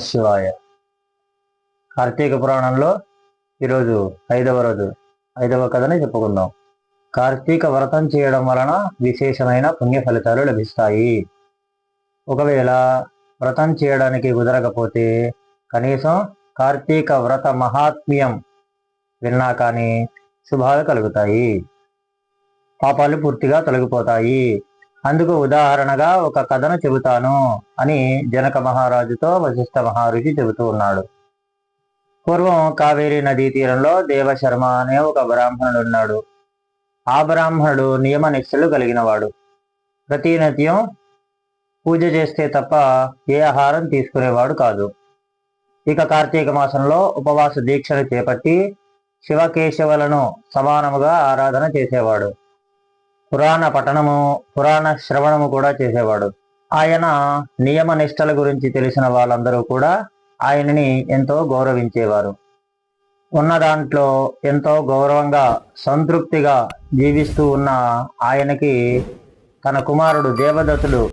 శివాయ. కార్తీక పురాణంలో ఈరోజు ఐదవ కథని చెప్పుకుందాం. కార్తీక వ్రతం చేయడం వలన విశేషమైన పుణ్య ఫలితాలు లభిస్తాయి. ఒకవేళ వ్రతం చేయడానికి కుదరకపోతే కనీసం కార్తీక వ్రత మహాత్మ్యం విన్నా కానీ శుభాలు కలుగుతాయి, పాపాలు పూర్తిగా తొలగిపోతాయి. అందుకు ఉదాహరణగా ఒక కథను చెబుతాను అని జనక మహారాజుతో వశిష్ఠ మహర్షి చెబుతూ ఉన్నాడు. పూర్వం కావేరీ నదీ తీరంలో దేవశర్మ అనే ఒక బ్రాహ్మణుడు ఉన్నాడు. ఆ బ్రాహ్మణుడు నియమ నిష్ఠలు కలిగినవాడు. ప్రతినిత్యం పూజ చేస్తే తప్ప ఏ ఆహారం తీసుకునేవాడు కాదు. ఇక కార్తీక మాసంలో ఉపవాస దీక్షను చేపట్టి శివకేశవులను సమానముగా ఆరాధన చేసేవాడు. పురాణ పఠనము, పురాణ శ్రవణము కూడా చేసేవాడు. ఆయన నియమ నిష్టల గురించి తెలిసిన వాళ్ళందరూ కూడా ఆయనని ఎంతో గౌరవించేవారు. ఉన్న దాంట్లో ఎంతో గౌరవంగా సంతృప్తిగా జీవిస్తూ ఉన్న ఆయనకి తన కుమారుడు దేవదత్తుడు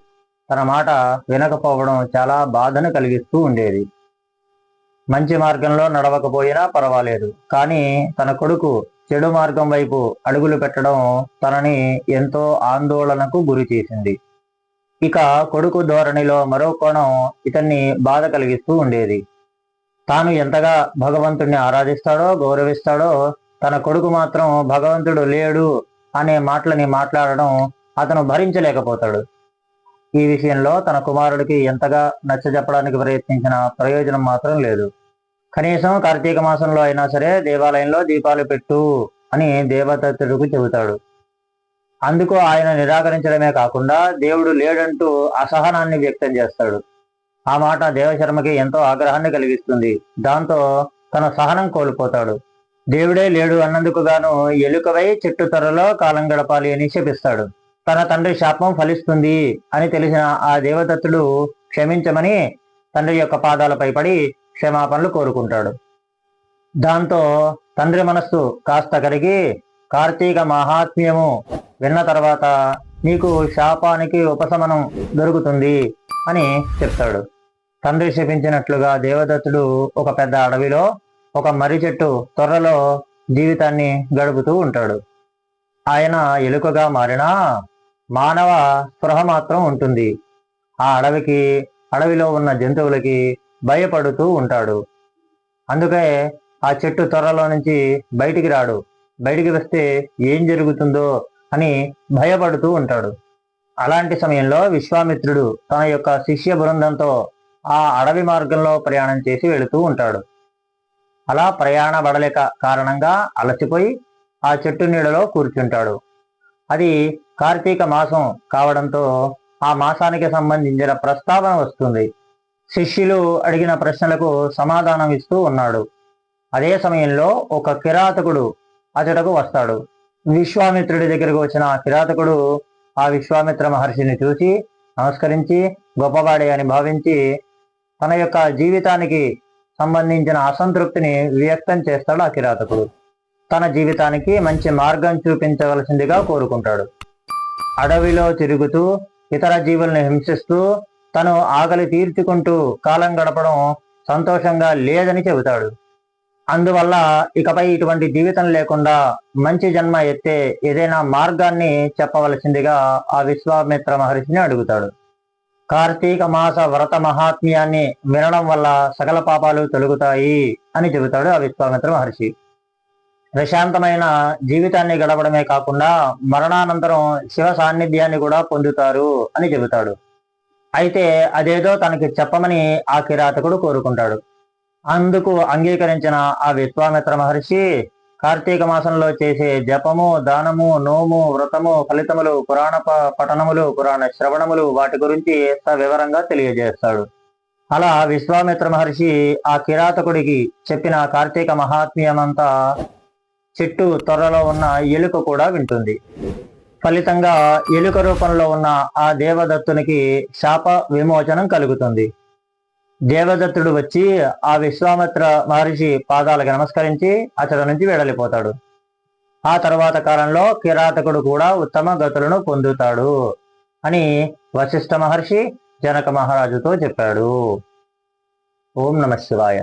తన మాట వినకపోవడం చాలా బాధను కలిగిస్తూ ఉండేది. మంచి మార్గంలో నడవకపోయినా పర్వాలేదు, కానీ తన కొడుకు చెడు మార్గం వైపు అడుగులు పెట్టడం తనని ఎంతో ఆందోళనకు గురి చేసింది. ఇక కొడుకు ధోరణిలో మరో కోణం ఇతన్ని బాధ కలిగిస్తూ ఉండేది. తాను ఎంతగా భగవంతుడిని ఆరాధిస్తాడో గౌరవిస్తాడో తన కొడుకు మాత్రం భగవంతుడు లేడు అనే మాటలని మాట్లాడడం అతను భరించలేకపోతాడు. ఈ విషయంలో తన కుమారుడికి ఎంతగా నచ్చజెప్పడానికి ప్రయత్నించిన ప్రయోజనం మాత్రం లేదు. కనీసం కార్తీక మాసంలో అయినా సరే దేవాలయంలో దీపాలు పెట్టు అని దేవదత్తుడికి చెబుతాడు. అందుకు ఆయన నిరాకరించడమే కాకుండా దేవుడు లేడంటూ అసహనాన్ని వ్యక్తం చేస్తాడు. ఆ మాట దేవశర్మకి ఎంతో ఆగ్రహాన్ని కలిగిస్తుంది. దాంతో తన సహనం కోల్పోతాడు. దేవుడే లేడు అన్నందుకు గాను ఎలుకవై చెట్టు త్వరలో కాలం గడపాలి అని శపిస్తాడు. తన తండ్రి శాపం ఫలిస్తుంది అని తెలిసిన ఆ దేవదత్తుడు క్షమించమని తండ్రి యొక్క పాదాలపై పడి క్షమాపణలు కోరుకుంటాడు. దాంతో తండ్రి మనస్సు కాస్త కరిగి కార్తీక మహాత్మ్యము విన్న తర్వాత నీకు శాపానికి ఉపశమనం దొరుకుతుంది అని చెప్తాడు. తండ్రి శపించినట్లుగా దేవదత్తుడు ఒక పెద్ద అడవిలో ఒక మర్రి చెట్టు త్వరలో జీవితాన్ని గడుపుతూ ఉంటాడు. ఆయన ఎలుకగా మారినా మానవ స్పృహ మాత్రం ఉంటుంది. ఆ అడవిలో ఉన్న జంతువులకి భయపడుతూ ఉంటాడు. అందుకే ఆ చెట్టు త్వరలో నుంచి బయటికి రాడు. బయటికి వస్తే ఏం జరుగుతుందో అని భయపడుతూ ఉంటాడు. అలాంటి సమయంలో విశ్వామిత్రుడు తన యొక్క శిష్య బృందంతో ఆ అడవి మార్గంలో ప్రయాణం చేసి వెళుతూ ఉంటాడు. అలా ప్రయాణపడలేక కారణంగా అలసిపోయి ఆ చెట్టు నీడలో కూర్చుంటాడు. అది కార్తీక మాసం కావడంతో ఆ మాసానికి సంబంధించిన ప్రస్తావన వస్తుంది. శిష్యులు అడిగిన ప్రశ్నలకు సమాధానం ఇస్తూ ఉన్నాడు. అదే సమయంలో ఒక కిరాతకుడు అతడకు వస్తాడు. విశ్వామిత్రుడి దగ్గరకు వచ్చిన ఆ కిరాతకుడు ఆ విశ్వామిత్ర మహర్షిని చూసి నమస్కరించి గొప్పవాడే అని భావించి తన యొక్క జీవితానికి సంబంధించిన అసంతృప్తిని వ్యక్తం చేస్తాడు. ఆ కిరాతకుడు తన జీవితానికి మంచి మార్గం చూపించవలసిందిగా కోరుకుంటాడు. అడవిలో తిరుగుతూ ఇతర జీవుల్ని హింసిస్తూ తను ఆకలి తీర్చుకుంటూ కాలం గడపడం సంతోషంగా లేదని చెబుతాడు. అందువల్ల ఇకపై ఇటువంటి జీవితం లేకుండా మంచి జన్మ ఎత్తే ఏదైనా మార్గాన్ని చెప్పవలసిందిగా ఆ విశ్వామిత్ర మహర్షిని అడుగుతాడు. కార్తీక మాస వ్రత మహాత్మ్యాన్ని వినడం వల్ల సకల పాపాలు తొలగుతాయి అని చెబుతాడు ఆ విశ్వామిత్ర మహర్షి. ప్రశాంతమైన జీవితాన్ని గడపడమే కాకుండా మరణానంతరం శివ సాన్నిధ్యాన్ని కూడా పొందుతారు అని చెబుతాడు. అయితే అదేదో తనకి చెప్పమని ఆ కిరాతకుడు కోరుకుంటాడు. అందుకు అంగీకరించిన ఆ విశ్వామిత్ర మహర్షి కార్తీక మాసంలో చేసే జపము, దానము, నోము, వ్రతము ఫలితములు, పురాణ పఠనములు, పురాణ శ్రవణములు వాటి గురించి సవివరంగా తెలియజేస్తాడు. అలా విశ్వామిత్ర మహర్షి ఆ కిరాతకుడికి చెప్పిన కార్తీక మహాత్మ్యమంతా చెట్టు త్వరలో ఉన్న ఎలుక కూడా వింటుంది. ఫలితంగా ఎలుక రూపంలో ఉన్న ఆ దేవదత్తునికి శాప విమోచనం కలుగుతుంది. దేవదత్తుడు వచ్చి ఆ విశ్వామిత్ర మహర్షి పాదాలకు నమస్కరించి అతడి నుంచి వెడలిపోతాడు. ఆ తర్వాత కాలంలో కిరాతకుడు కూడా ఉత్తమ గతులను పొందుతాడు అని వశిష్ఠ మహర్షి జనక మహారాజుతో చెప్పాడు. ఓం నమ శివాయ.